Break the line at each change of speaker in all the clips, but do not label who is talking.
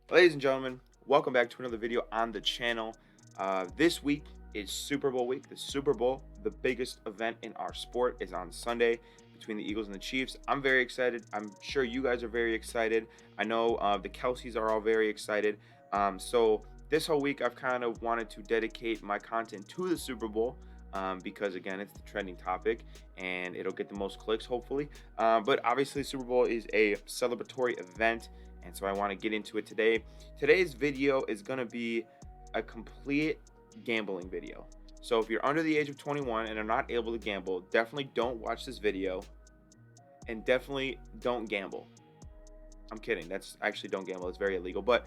Ladies and gentlemen, welcome back to another video on the channel. This week is Super Bowl week. The Super Bowl, the biggest event in our sport, is on Sunday between the Eagles and the Chiefs. I'm very excited. I'm sure you guys are very excited. I know the Kelseys are all very excited. So this whole week, I've kind of wanted to dedicate my content to the Super Bowl. Because again, it's the trending topic and it'll get the most clicks, hopefully. But obviously, Super Bowl is a celebratory event, and so I want to get into it today. Today's video is going to be a complete gambling video. So if you're under the age of 21 and are not able to gamble, definitely don't watch this video and definitely don't gamble. I'm kidding. That's actually, don't gamble. It's very illegal. But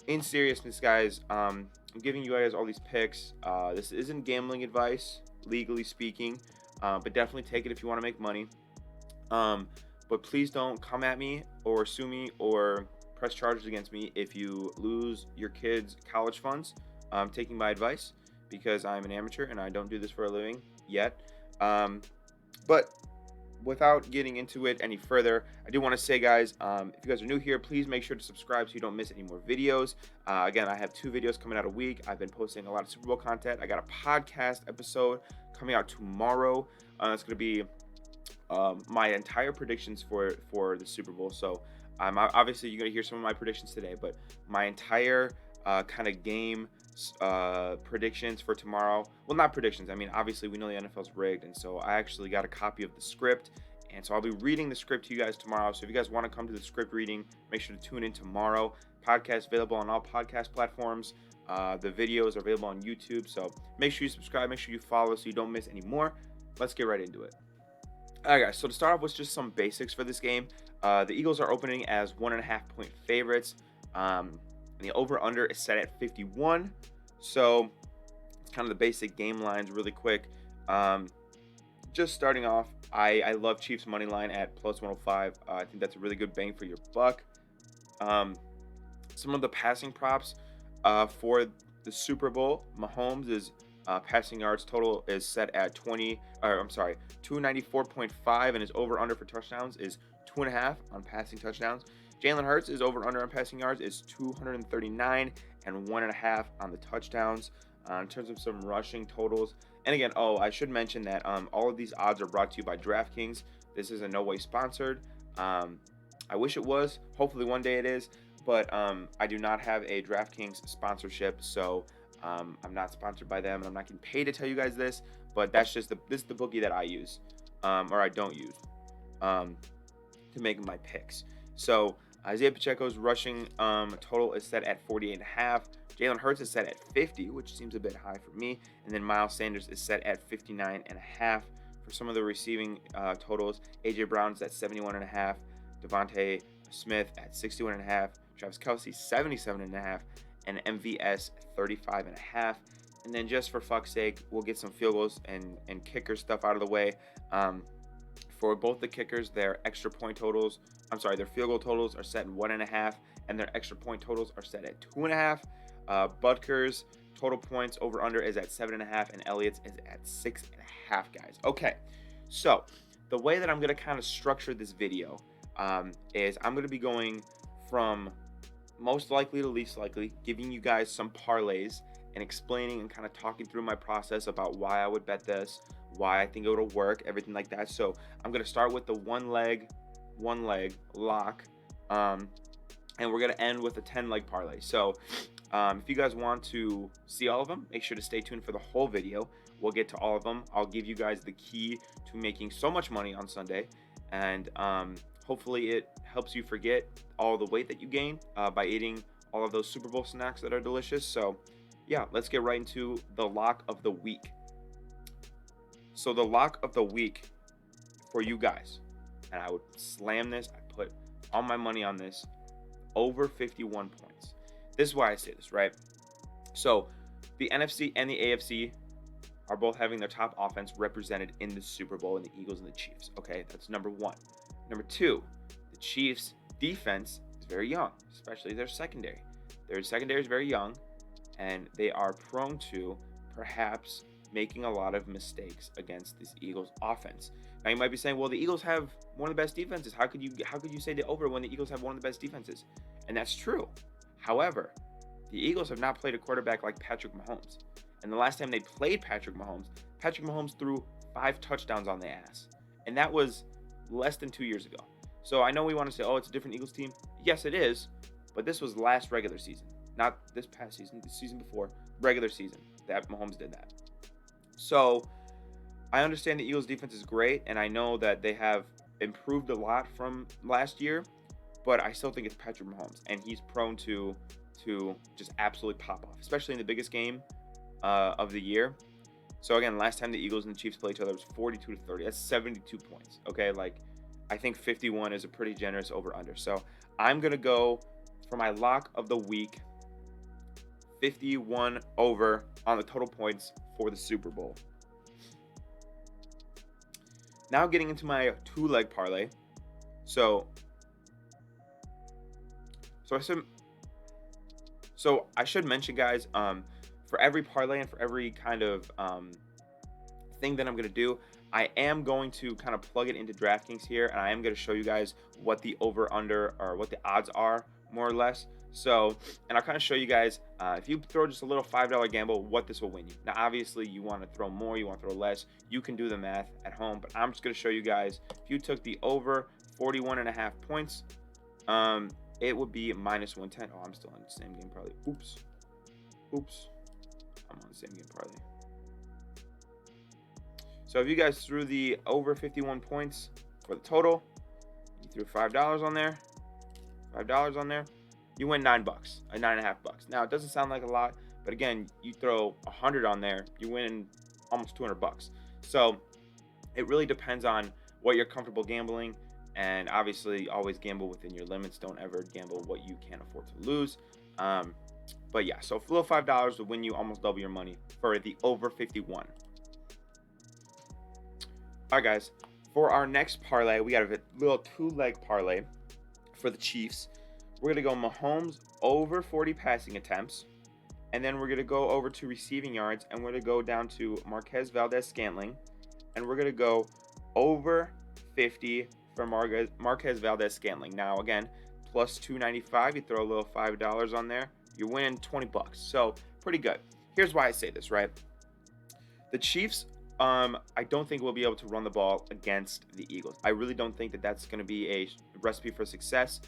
in seriousness, guys, I'm giving you guys all these picks. This isn't gambling advice, legally speaking, but definitely take it if you want to make money. But please don't come at me or sue me or press charges against me if you lose your kids' college funds. Taking my advice, because I'm an amateur and I don't do this for a living yet. But without getting into it any further, I do want to say, guys, if you guys are new here, please make sure to subscribe so you don't miss any more videos. Again, I have 2 videos coming out a week. I've been posting a lot of Super Bowl content. I got a podcast episode coming out tomorrow. It's going to be my entire predictions for the Super Bowl. So obviously you're going to hear some of my predictions today, but my entire kind of game predictions for tomorrow. Well, not predictions. I mean, obviously we know the NFL's rigged, and so I actually got a copy of the script, and so I'll be reading the script to you guys tomorrow. So if you guys want to come to the script reading, make sure to tune in tomorrow. Podcast available on all podcast platforms. The videos are available on YouTube, so make sure you subscribe, make sure you follow so you don't miss any more. Let's get right into it. All right, guys, so to start off with just some basics for this game, the Eagles are opening as 1.5 point favorites. And the over-under is set at 51. So it's kind of the basic game lines really quick. Just starting off, I love Chiefs money line at plus 105. I think that's a really good bang for your buck. Some of the passing props for the Super Bowl, Mahomes is passing yards total is set at 294.5, and his over-under for touchdowns is 2.5 on passing touchdowns. Jalen Hurts is over/under on passing yards is 239 and 1.5 on the touchdowns. In terms of some rushing totals, and again, I should mention that all of these odds are brought to you by DraftKings. This is in no way sponsored. I wish it was. Hopefully one day it is, but I do not have a DraftKings sponsorship, so I'm not sponsored by them, and I'm not getting paid to tell you guys this. But that's just this is the bookie that I use, or I don't use, to make my picks. So Isaiah Pacheco's rushing total is set at 48.5. Jalen Hurts is set at 50, which seems a bit high for me. And then Miles Sanders is set at 59.5. For some of the receiving totals, AJ Brown's at 71.5. Devontae Smith at 61.5. Travis Kelce 77.5. And MVS 35.5. And then just for fuck's sake, we'll get some field goals and kicker stuff out of the way. For both the kickers, their field goal totals are set at 1.5, and their extra point totals are set at 2.5. Butker's total points over under is at 7.5, and Elliott's is at 6.5, guys. Okay, so the way that I'm gonna kind of structure this video is I'm gonna be going from most likely to least likely, giving you guys some parlays and explaining and kind of talking through my process about why I would bet this, why I think it'll work, everything like that. So I'm gonna start with the one leg lock, and we're gonna end with a 10-leg parlay. So if you guys want to see all of them, make sure to stay tuned for the whole video. We'll get to all of them. I'll give you guys the key to making so much money on Sunday, and hopefully it helps you forget all the weight that you gain by eating all of those Super Bowl snacks that are delicious. So yeah, let's get right into the lock of the week. So the lock of the week for you guys, and I would slam this, I put all my money on this, over 51 points. This is why I say this, right? So the NFC and the AFC are both having their top offense represented in the Super Bowl in the Eagles and the Chiefs. Okay, that's number one. Number two, the Chiefs' defense is very young, especially their secondary. Their secondary is very young, and they are prone to perhaps making a lot of mistakes against this Eagles offense. Now you might be saying, well, the Eagles have one of the best defenses. How could you say the over when the Eagles have one of the best defenses? And that's true. However, the Eagles have not played a quarterback like Patrick Mahomes. And the last time they played Patrick Mahomes threw 5 touchdowns on the ass. And that was less than 2 years ago. So I know we want to say, oh, it's a different Eagles team. Yes, it is. But this was last regular season. Not this past season, the season before. Regular season that Mahomes did that. So I understand the Eagles defense is great. And I know that they have improved a lot from last year. But I still think it's Patrick Mahomes. And he's prone to just absolutely pop off. Especially in the biggest game of the year. So again, last time the Eagles and the Chiefs played each other was 42-30. That's 72 points. Okay, like I think 51 is a pretty generous over/under. So I'm gonna go for my lock of the week, 51 over on the total points for the Super Bowl. Now getting into my 2-leg parlay. So I should mention, guys, for every parlay and for every kind of thing that I'm going to do, I am going to kind of plug it into DraftKings here, and I am going to show you guys what the over/under or what the odds are, more or less. So, and I'll kind of show you guys, if you throw just a little $5 gamble, what this will win you. Now, obviously, you want to throw more, you want to throw less. You can do the math at home, but I'm just going to show you guys, if you took the over 41.5 points, it would be -110. Oh, I'm still on the same game parlay. Oops. I'm on the same game parlay. So if you guys threw the over 51 points for the total, you threw $5 on there, you win $9, $9.5. Now it doesn't sound like a lot, but again, you throw 100 on there, you win almost $200. So it really depends on what you're comfortable gambling, and obviously always gamble within your limits. Don't ever gamble what you can't afford to lose. But yeah, so a little $5 will win you almost double your money for the over 51. All right, guys, for our next parlay, we got a little 2-leg parlay for the Chiefs. We're going to go Mahomes over 40 passing attempts, and then we're going to go over to receiving yards, and we're going to go down to Marquez Valdes-Scantling, and we're going to go over 50 for Marquez Valdes-Scantling. Now, again, plus 295, you throw a little $5 on there, you're winning $20. So, pretty good. Here's why I say this, right? The Chiefs, I don't think we'll be able to run the ball against the Eagles. I really don't think that that's going to be a recipe for success,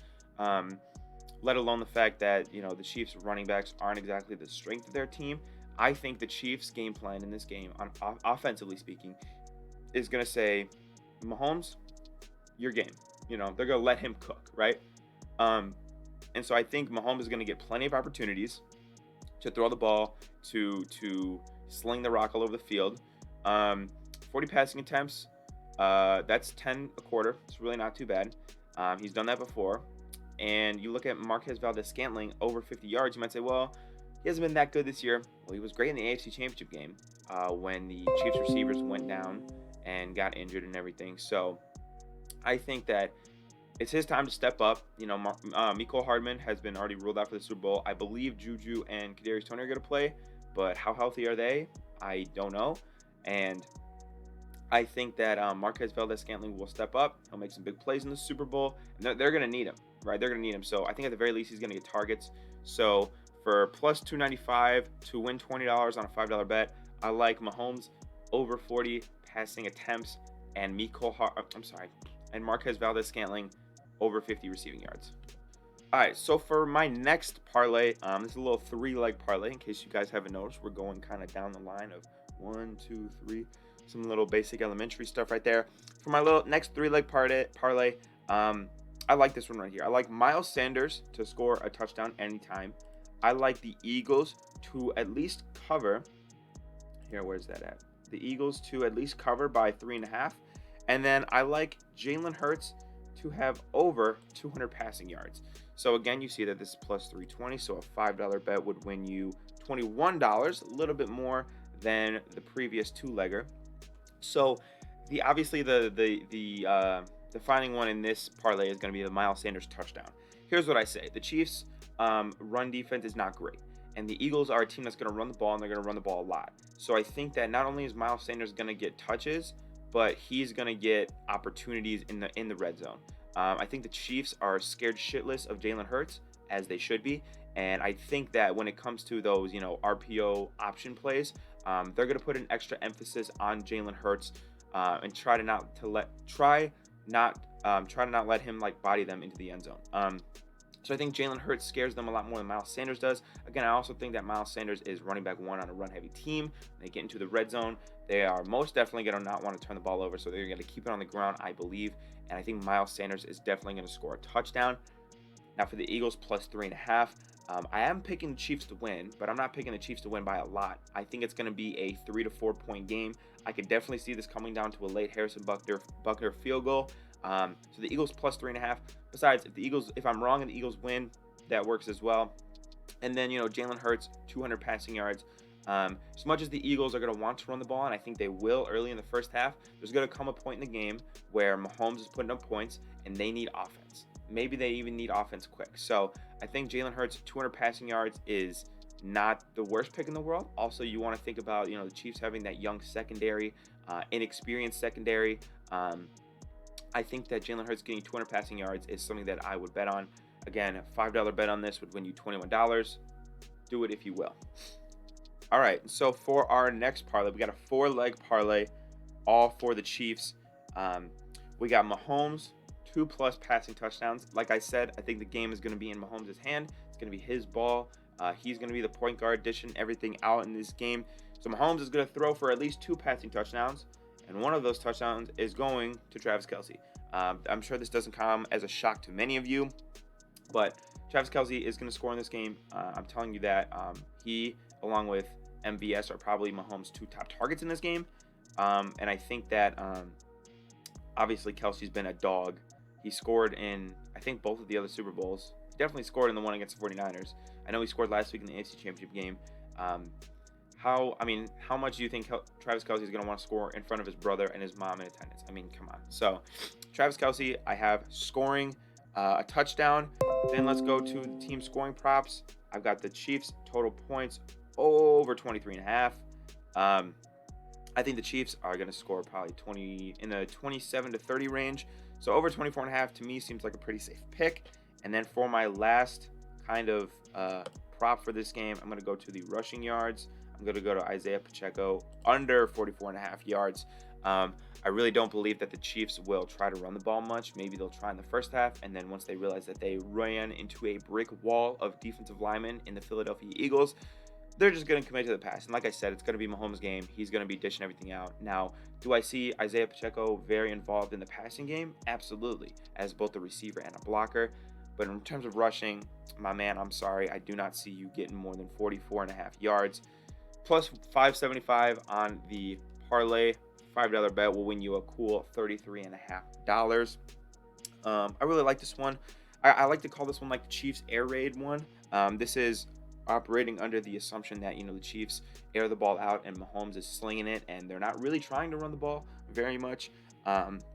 let alone the fact that, the Chiefs running backs aren't exactly the strength of their team. I think the Chiefs' game plan in this game, offensively speaking, is going to say, Mahomes, your game. They're going to let him cook, right? And so I think Mahomes is going to get plenty of opportunities to throw the ball, to sling the rock all over the field. 40 passing attempts, that's 10 a quarter. It's really not too bad. He's done that before. And you look at Marquez Valdes-Scantling over 50 yards, you might say, well, he hasn't been that good this year. Well, he was great in the AFC Championship game when the Chiefs receivers went down and got injured and everything. So I think that it's his time to step up. Mecole Hardman has been already ruled out for the Super Bowl. I believe Juju and Kadarius Toney are going to play, but how healthy are they? I don't know. And I think that Marquez Valdes-Scantling will step up. He'll make some big plays in the Super Bowl. And they're going to need him, right? They're going to need him. So I think at the very least he's going to get targets. So for plus 295 to win $20 on a $5 bet, I like Mahomes over 40 passing attempts and Marquez Valdes-Scantling over 50 receiving yards. All right, so for my next parlay, this is a little 3-leg parlay. In case you guys haven't noticed, we're going kind of down the line of 1, 2, 3, some little basic elementary stuff right there. For my little next 3-leg parlay, I like this one right here. I like Miles Sanders to score a touchdown anytime. I like the Eagles to at least cover. Here, where's that at? The Eagles to at least cover by 3.5. And then I like Jalen Hurts to have over 200 passing yards. So again, you see that this is plus 320. So a $5 bet would win you $21, a little bit more than the previous 2-legger. So the defining one in this parlay is going to be the Miles Sanders touchdown. Here's what I say. The Chiefs' run defense is not great. And the Eagles are a team that's going to run the ball, and they're going to run the ball a lot. So I think that not only is Miles Sanders going to get touches, but he's going to get opportunities in the red zone. I think the Chiefs are scared shitless of Jalen Hurts, as they should be. And I think that when it comes to those, RPO option plays, they're going to put an extra emphasis on Jalen Hurts and try to not let him like body them into the end zone. So I think Jalen Hurts scares them a lot more than Miles Sanders does. Again, I also think that Miles Sanders is running back one on a run-heavy team. When they get into the red zone, they are most definitely going to not want to turn the ball over, so they're going to keep it on the ground, I believe. And I think Miles Sanders is definitely going to score a touchdown. Now for the Eagles, plus 3.5. I am picking the Chiefs to win, but I'm not picking the Chiefs to win by a lot. I think it's going to be a 3 to 4 point game. I could definitely see this coming down to a late Harrison Buckner field goal. So the Eagles plus 3.5. Besides, if I'm wrong and the Eagles win, that works as well. And then, Jalen Hurts, 200 passing yards. As much as the Eagles are going to want to run the ball, and I think they will early in the first half, there's going to come a point in the game where Mahomes is putting up points and they need offense. Maybe they even need offense quick. So I think Jalen Hurts, 200 passing yards is not the worst pick in the world. Also, you want to think about, the Chiefs having that young secondary, inexperienced secondary. I think that Jalen Hurts getting 200 passing yards is something that I would bet on. Again, a $5 bet on this would win you $21. Do it if you will. All right, so for our next parlay, we got a 4-leg parlay, all for the Chiefs. We got Mahomes, 2+ passing touchdowns. Like I said, I think the game is going to be in Mahomes' hand. It's going to be his ball. He's going to be the point guard, dishing everything out in this game. So Mahomes is going to throw for at least 2 passing touchdowns, and one of those touchdowns is going to Travis Kelce. I'm sure this doesn't come as a shock to many of you, but Travis Kelce is going to score in this game. I'm telling you that. He, along with MVS, are probably Mahomes' 2 top targets in this game. And I think that, obviously, Kelce's been a dog. He scored in, I think, both of the other Super Bowls. He definitely scored in the one against the 49ers. I know he scored last week in the AFC Championship game. How much do you think Travis Kelce is going to want to score in front of his brother and his mom in attendance? I mean, come on. So, Travis Kelce, I have scoring a touchdown. Then let's go to the team scoring props. I've got the Chiefs total points over 23.5. I think the Chiefs are going to score probably in the 27 to 30 range. So over 24.5 to me seems like a pretty safe pick. And then for my last kind of prop for this game, I'm going to go to the rushing yards. I'm going to go to Isaiah Pacheco under 44.5 yards. I really don't believe that the Chiefs will try to run the ball much. Maybe they'll try in the first half, and then once they realize that they ran into a brick wall of defensive linemen in the Philadelphia Eagles, they're just going to commit to the pass. And like I said, it's going to be Mahomes' game. He's going to be dishing everything out. Now, do I see Isaiah Pacheco very involved in the passing game? Absolutely, as both a receiver and a blocker. But in terms of rushing, my man, I'm sorry, I do not see you getting more than 44.5 yards. Plus 575 on the parlay. $5 bet will win you a cool $33.5. I really like this one. I like to call this one like the Chiefs air raid one. This is operating under the assumption that, the Chiefs air the ball out and Mahomes is slinging it, and they're not really trying to run the ball very much,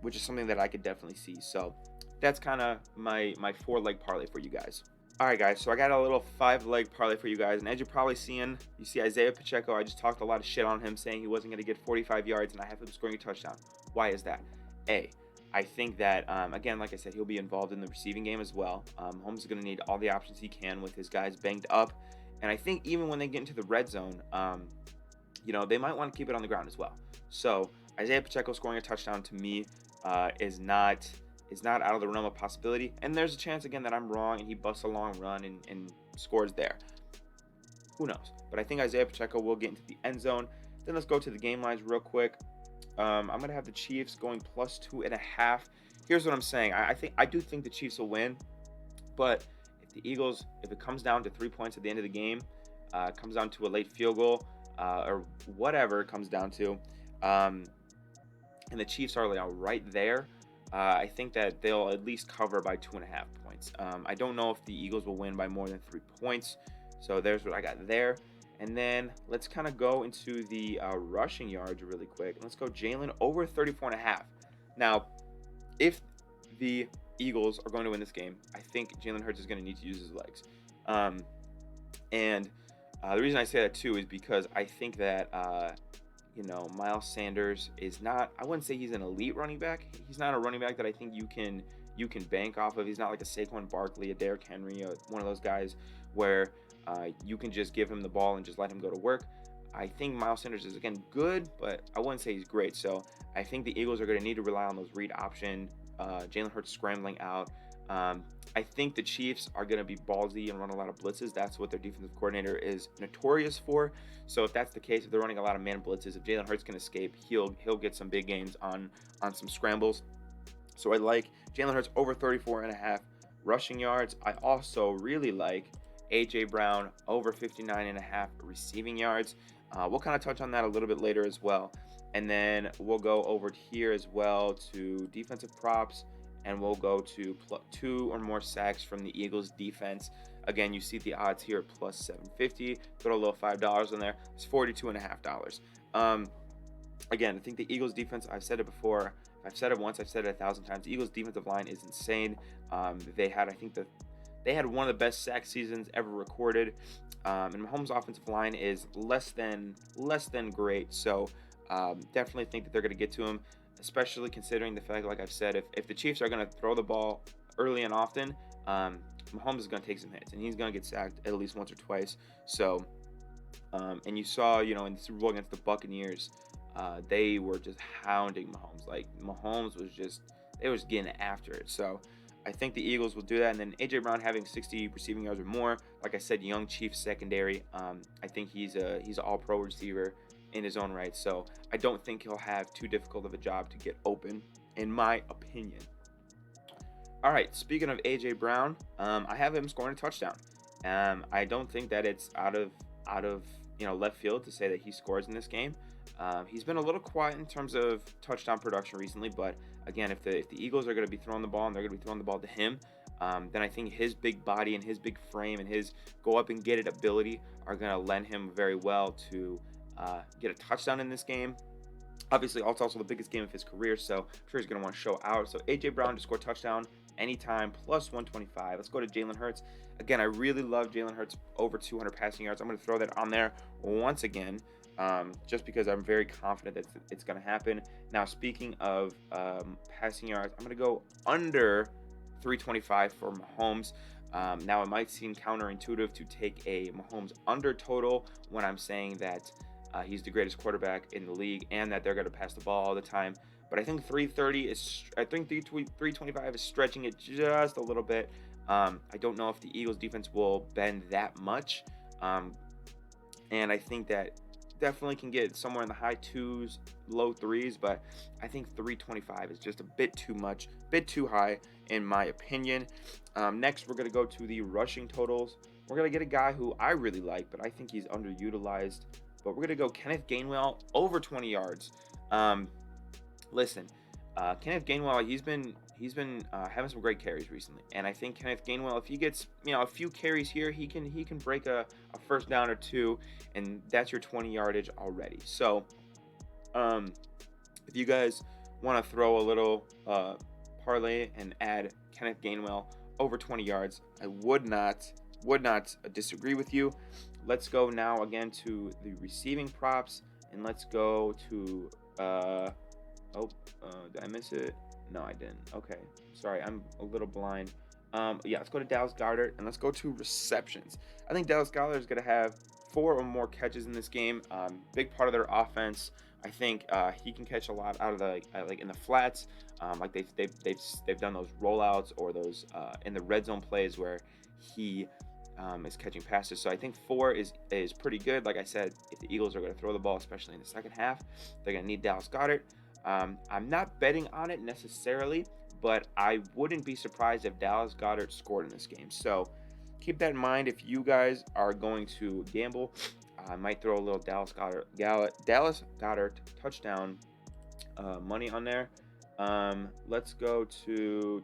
which is something that I could definitely see. So that's kind of my 4-leg parlay for you guys. All right, guys, so I got a little 5-leg parlay for you guys, and as you're probably seeing, you see Isaiah Pacheco. I just talked a lot of shit on him, saying he wasn't going to get 45 yards, and I have him scoring a touchdown. Why is that? I think that, again, like I said, he'll be involved in the receiving game as well. Holmes is going to need all the options he can with his guys banged up, and I think even when they get into the red zone, they might want to keep it on the ground as well. So Isaiah Pacheco scoring a touchdown to me is not out of the realm of possibility. And there's a chance, again, that I'm wrong and he busts a long run and scores there. Who knows? But I think Isaiah Pacheco will get into the end zone. Then let's go to the game lines real quick. I'm going to have the Chiefs going plus 2.5. Here's what I'm saying. I do think the Chiefs will win. But if the Eagles, if it comes down to 3 points at the end of the game, comes down to a late field goal, or whatever it comes down to, and the Chiefs are right there, I think that they'll at least cover by 2.5 points. I don't know if the Eagles will win by more than 3 points. So there's what I got there. And then let's kind of go into the rushing yards really quick. Let's go Jalen over 34.5. Now, if the Eagles are going to win this game, I think Jalen Hurts is going to need to use his legs. And the reason I say that too is because I think that Miles Sanders is not, I wouldn't say he's an elite running back. He's not a running back that I think you can bank off of. He's not like a Saquon Barkley, a Derrick Henry, one of those guys where you can just give him the ball and just let him go to work. I think Miles Sanders is, again, good, but I wouldn't say he's great. So I think the Eagles are going to need to rely on those read option, Jalen Hurts scrambling out. I think the Chiefs are going to be ballsy and run a lot of blitzes. That's what their defensive coordinator is notorious for. So if that's the case, if they're running a lot of man blitzes, if Jalen Hurts can escape, he'll get some big games on some scrambles. So I like Jalen Hurts over 34.5 rushing yards. I also really like A.J. Brown over 59.5 receiving yards. We'll kind of touch on that a little bit later as well. And then we'll go over here as well to defensive props, and we'll go to 2 or more sacks from the Eagles defense. Again, you see the odds here plus 750. Put a little $5 in there. It's $42.5. Again, I think the Eagles defense, I've said it before. I've said it once. I've said it 1,000 times. The Eagles defensive line is insane. They had one of the best sack seasons ever recorded. And Mahomes' offensive line is less than great. So definitely think that they're going to get to him, especially considering the fact, like I've said, if the Chiefs are going to throw the ball early and often, Mahomes is going to take some hits, and he's going to get sacked at least once or twice. So, and you saw, in the Super Bowl against the Buccaneers, they were just hounding Mahomes. Like, Mahomes they was getting after it. So I think the Eagles will do that. And then A.J. Brown having 60 receiving yards or more. Like I said, young Chiefs secondary. I think he's an all-pro receiver in his own right. So I don't think he'll have too difficult of a job to get open, in my opinion. All right, speaking of A.J. Brown, I have him scoring a touchdown. I don't think that it's out of left field to say that he scores in this game. He's been a little quiet in terms of touchdown production recently, but again, if the Eagles are going to be throwing the ball and they're going to be throwing the ball to him, then I think his big body and his big frame and his go up and get it ability are going to lend him very well to get a touchdown in this game. Obviously, it's also the biggest game of his career, so I'm sure he's going to want to show out. So A.J. Brown to score a touchdown anytime, plus 125. Let's go to Jalen Hurts. Again, I really love Jalen Hurts over 200 passing yards. I'm going to throw that on there once again, just because I'm very confident that it's going to happen. Now, speaking of passing yards, I'm going to go under 325 for Mahomes. Now, it might seem counterintuitive to take a Mahomes under total when I'm saying that he's the greatest quarterback in the league and that they're going to pass the ball all the time. But I think 325 is stretching it just a little bit. I don't know if the Eagles defense will bend that much. And I think that definitely can get somewhere in the high 2s, low 3s, but I think 325 is just a bit too much, bit too high in my opinion. Next, we're going to go to the rushing totals. We're going to get a guy who I really like, but I think he's underutilized. But we're going to go Kenneth Gainwell over 20 yards. Listen, Kenneth Gainwell, he's been having some great carries recently, and I think Kenneth Gainwell, if he gets a few carries here, he can break a first down or two, and that's your 20 yardage already. So, if you guys want to throw a little parlay and add Kenneth Gainwell over 20 yards, I would not disagree with you. Let's go now again to the receiving props, and let's go to did I miss it? No, I didn't. Okay, sorry, I'm a little blind. Yeah, let's go to Dallas Goedert, and let's go to receptions. I think Dallas Goedert is going to have 4 or more catches in this game. Big part of their offense. I think he can catch a lot out of the in the flats. Like they've done those rollouts or those in the red zone plays where he is catching passes. So I think 4 is pretty good. Like I said, if the Eagles are going to throw the ball, especially in the second half, they're going to need Dallas Goedert. I'm not betting on it necessarily, but I wouldn't be surprised if Dallas Goedert scored in this game. So keep that in mind if you guys are going to gamble. I might throw a little Dallas Goedert touchdown money on there. Let's go to...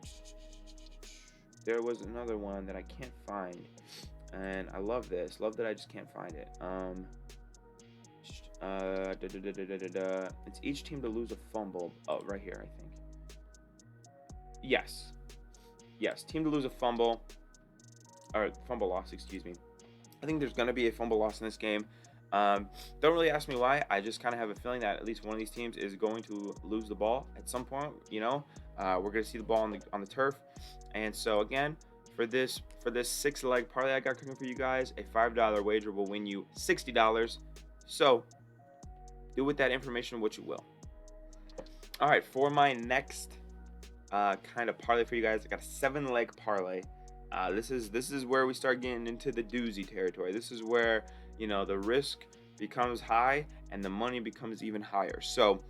There was another one that I can't find, and I love this. Love that I just can't find it. It's each team to lose a fumble. Oh, right here, I think. Yes, team to lose a fumble, or fumble loss, excuse me. I think there's going to be a fumble loss in this game. Don't really ask me why. I just kind of have a feeling that at least one of these teams is going to lose the ball at some point. We're going to see the ball on the turf, and so again, For this 6-leg parlay I got cooking for you guys, a $5 wager will win you $60. So do with that information what you will. All right, for my next kind of parlay for you guys, I got a 7-leg parlay. This is where we start getting into the doozy territory. This is where, the risk becomes high and the money becomes even higher. So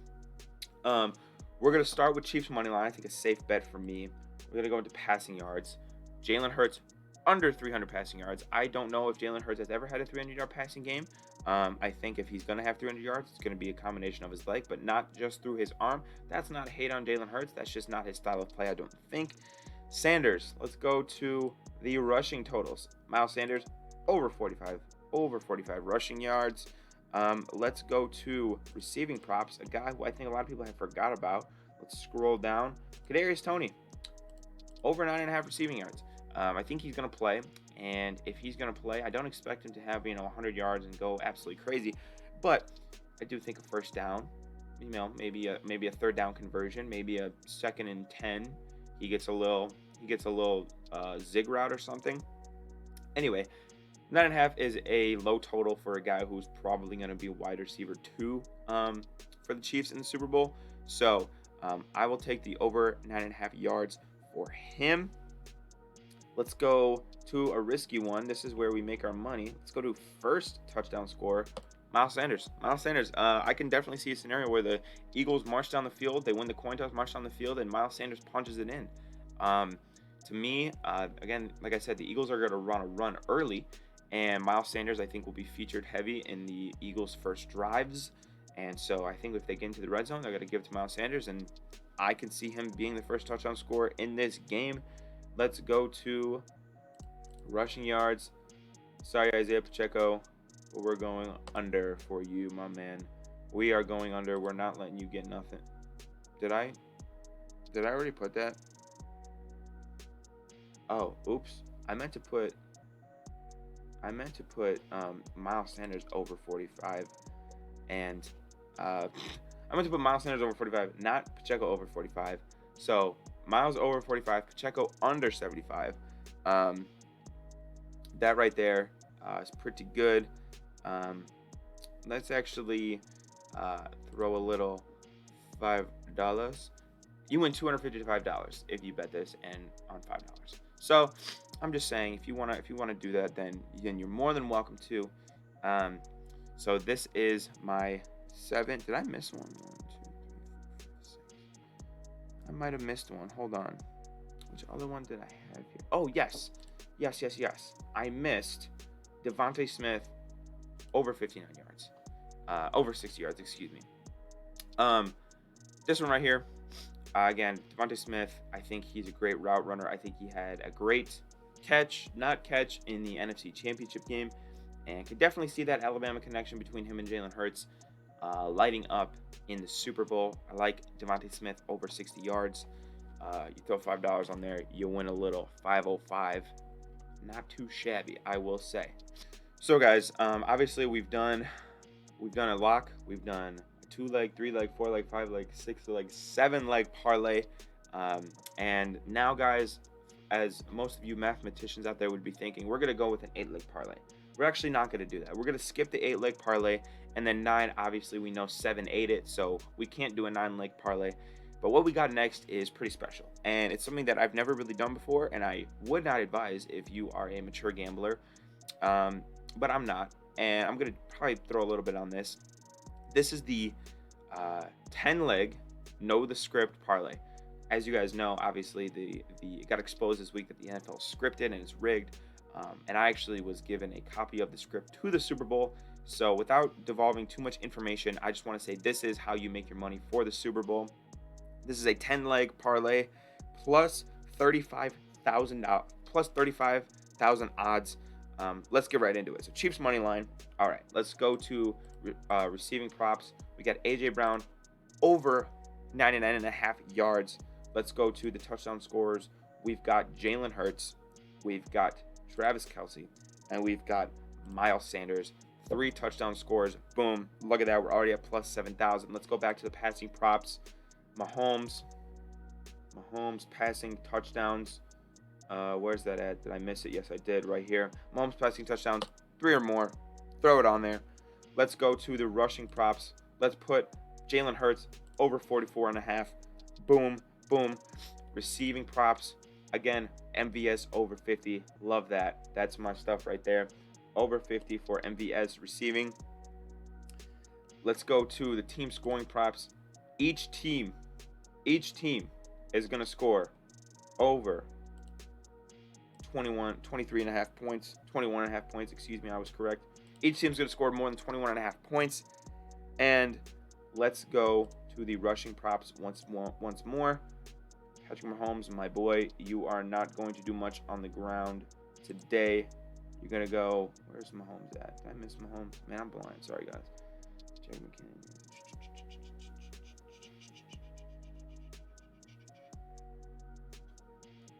we're gonna start with Chiefs money line. I think a safe bet for me. We're gonna go into passing yards. Jalen Hurts under 300 passing yards. I don't know if Jalen Hurts has ever had a 300-yard passing game. I think if he's going to have 300 yards, it's going to be a combination of his leg, but not just through his arm. That's not a hate on Jalen Hurts. That's just not his style of play, I don't think. Sanders, let's go to the rushing totals. Miles Sanders, over 45 rushing yards. Let's go to receiving props, a guy who I think a lot of people have forgot about. Let's scroll down. Kadarius Toney, over 9.5 receiving yards. I think he's going to play, and if he's going to play, I don't expect him to have 100 yards and go absolutely crazy, but I do think a first down, maybe a third down conversion, maybe a 2nd and 10. He gets a little zig route or something. Anyway, 9.5 is a low total for a guy who's probably going to be wide receiver 2 for the Chiefs in the Super Bowl. So I will take the over 9.5 yards for him. Let's go to a risky one. This is where we make our money. Let's go to first touchdown scorer, Miles Sanders. I can definitely see a scenario where the Eagles march down the field, they win the coin toss, march down the field, and Miles Sanders punches it in. To me, again, like I said, the Eagles are going to run early, and Miles Sanders, I think, will be featured heavy in the Eagles' first drives. And so I think if they get into the red zone, they're going to give it to Miles Sanders, and I can see him being the first touchdown scorer in this game. Let's go to rushing yards. Sorry, Isaiah Pacheco, but we're going under for you, my man. We are going under. We're not letting you get nothing. Did I already put that? Oh, oops. I meant to put Miles Sanders over 45, and I meant to put Miles Sanders over 45, not Pacheco over 45. So Miles over 45, Pacheco under 75. That right there is pretty good. Let's actually throw a little $5. You win $255 if you bet this and on $5. So I'm just saying, if you wanna do that, then you're more than welcome to. So this is my 7. Did I miss one? 1, 2, 3, 4, 5, 6. I might have missed one. Hold on. Which other one did I have here? Oh, yes. I missed Devontae Smith over 59 yards. Over 60 yards, excuse me. This one right here. Again, Devontae Smith, I think he's a great route runner. I think he had a great catch in the NFC Championship game, and could definitely see that Alabama connection between him and Jalen Hurts lighting up in the Super Bowl. I like Devontae Smith over 60 yards. You throw $5 on there, you win a little. 505, not too shabby, I will say. So guys, obviously we've done a lock, we've done 2-leg, 3-leg, 4-leg, 5-leg, 6-leg, 7-leg parlay, and now guys, as most of you mathematicians out there would be thinking, we're gonna go with an 8-leg parlay. We're actually not gonna do that. We're gonna skip the 8-leg parlay, and then 9, obviously we know 7 ate it, so we can't do a 9-leg parlay. But what we got next is pretty special, and it's something that I've never really done before, and I would not advise if you are a mature gambler, but I'm not, and I'm gonna probably throw a little bit on this. This is the 10-leg know the script parlay. As you guys know, obviously it got exposed this week that the NFL is scripted and it's rigged, and I actually was given a copy of the script to the Super Bowl. So without devolving too much information, I just want to say this is how you make your money for the Super Bowl. This is a 10-leg parlay plus $35,000 odds. Let's get right into it. So Chiefs money line. All right, let's go to receiving props. We got AJ Brown over 99.5 yards. Let's go to the touchdown scorers. We've got Jalen Hurts, we've got Travis Kelce, and we've got Miles Sanders. 3 touchdown scores. Boom. Look at that. We're already at plus 7,000. Let's go back to the passing props. Mahomes passing touchdowns. Where's that at? Did I miss it? Yes, I did. Right here. Mahomes passing touchdowns, 3 or more. Throw it on there. Let's go to the rushing props. Let's put Jalen Hurts over 44.5. Boom, boom. Receiving props. Again, MVS over 50. Love that. That's my stuff right there. Over 50 for MVS receiving. Let's go to the team scoring props. Each team is going to score over 23.5 points. 21.5 points, excuse me, I was correct. Each team's going to score more than 21.5 points. And let's go to the rushing props once more. Patrick Mahomes, my boy, you are not going to do much on the ground today. You're going to go, where's Mahomes at? Did I miss Mahomes? Man, I'm blind. Sorry, guys. Jerry McKinnon.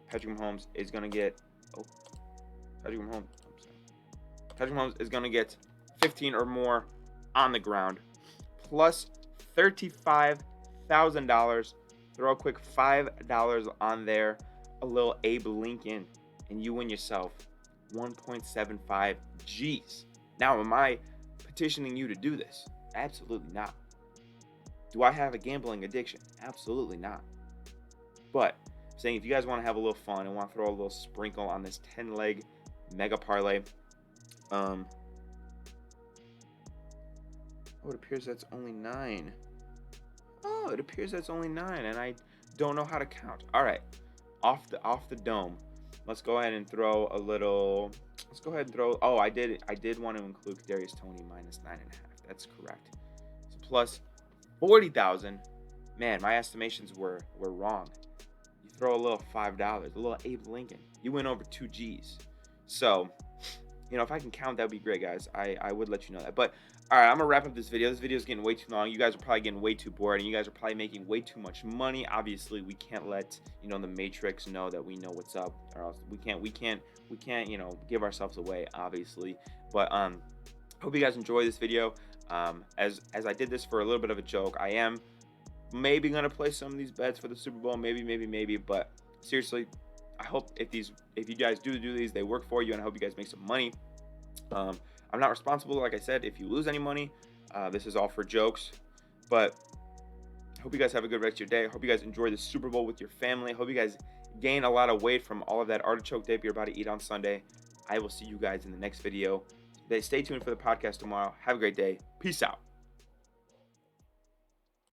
Patrick Mahomes is going to get, Patrick Mahomes is going to get 15 or more on the ground, plus $35,000. Throw a quick $5 on there, a little Abe Lincoln, and you win yourself 1.75 G's. Now, am I petitioning you to do this? Absolutely not. Do I have a gambling addiction? Absolutely not. But I'm saying if you guys want to have a little fun and want to throw a little sprinkle on this 10-leg mega parlay, it appears that's only 9. Oh, it appears that's only 9, and I don't know how to count. All right, off the dome. Let's go ahead and throw a little. Let's go ahead and throw. Oh, I did want to include Kadarius Toney minus 9.5. That's correct. So plus 40,000. Man, my estimations were wrong. You throw a little $5, a little Abe Lincoln. You win over 2 G's. So, if I can count, that would be great, guys. I would let you know that. But all right, I'm gonna wrap up this video. This video is getting way too long. You guys are probably getting way too bored, and you guys are probably making way too much money. Obviously, we can't let the Matrix know that we know what's up, or else we can't give ourselves away, obviously. But hope you guys enjoy this video. As I did this for a little bit of a joke, I am maybe gonna play some of these bets for the Super Bowl, maybe. But seriously, I hope if you guys do these, they work for you, and I hope you guys make some money. I'm not responsible, like I said, if you lose any money. This is all for jokes. But I hope you guys have a good rest of your day. I hope you guys enjoy the Super Bowl with your family. I hope you guys gain a lot of weight from all of that artichoke dip you're about to eat on Sunday. I will see you guys in the next video. Stay tuned for the podcast tomorrow. Have a great day. Peace out.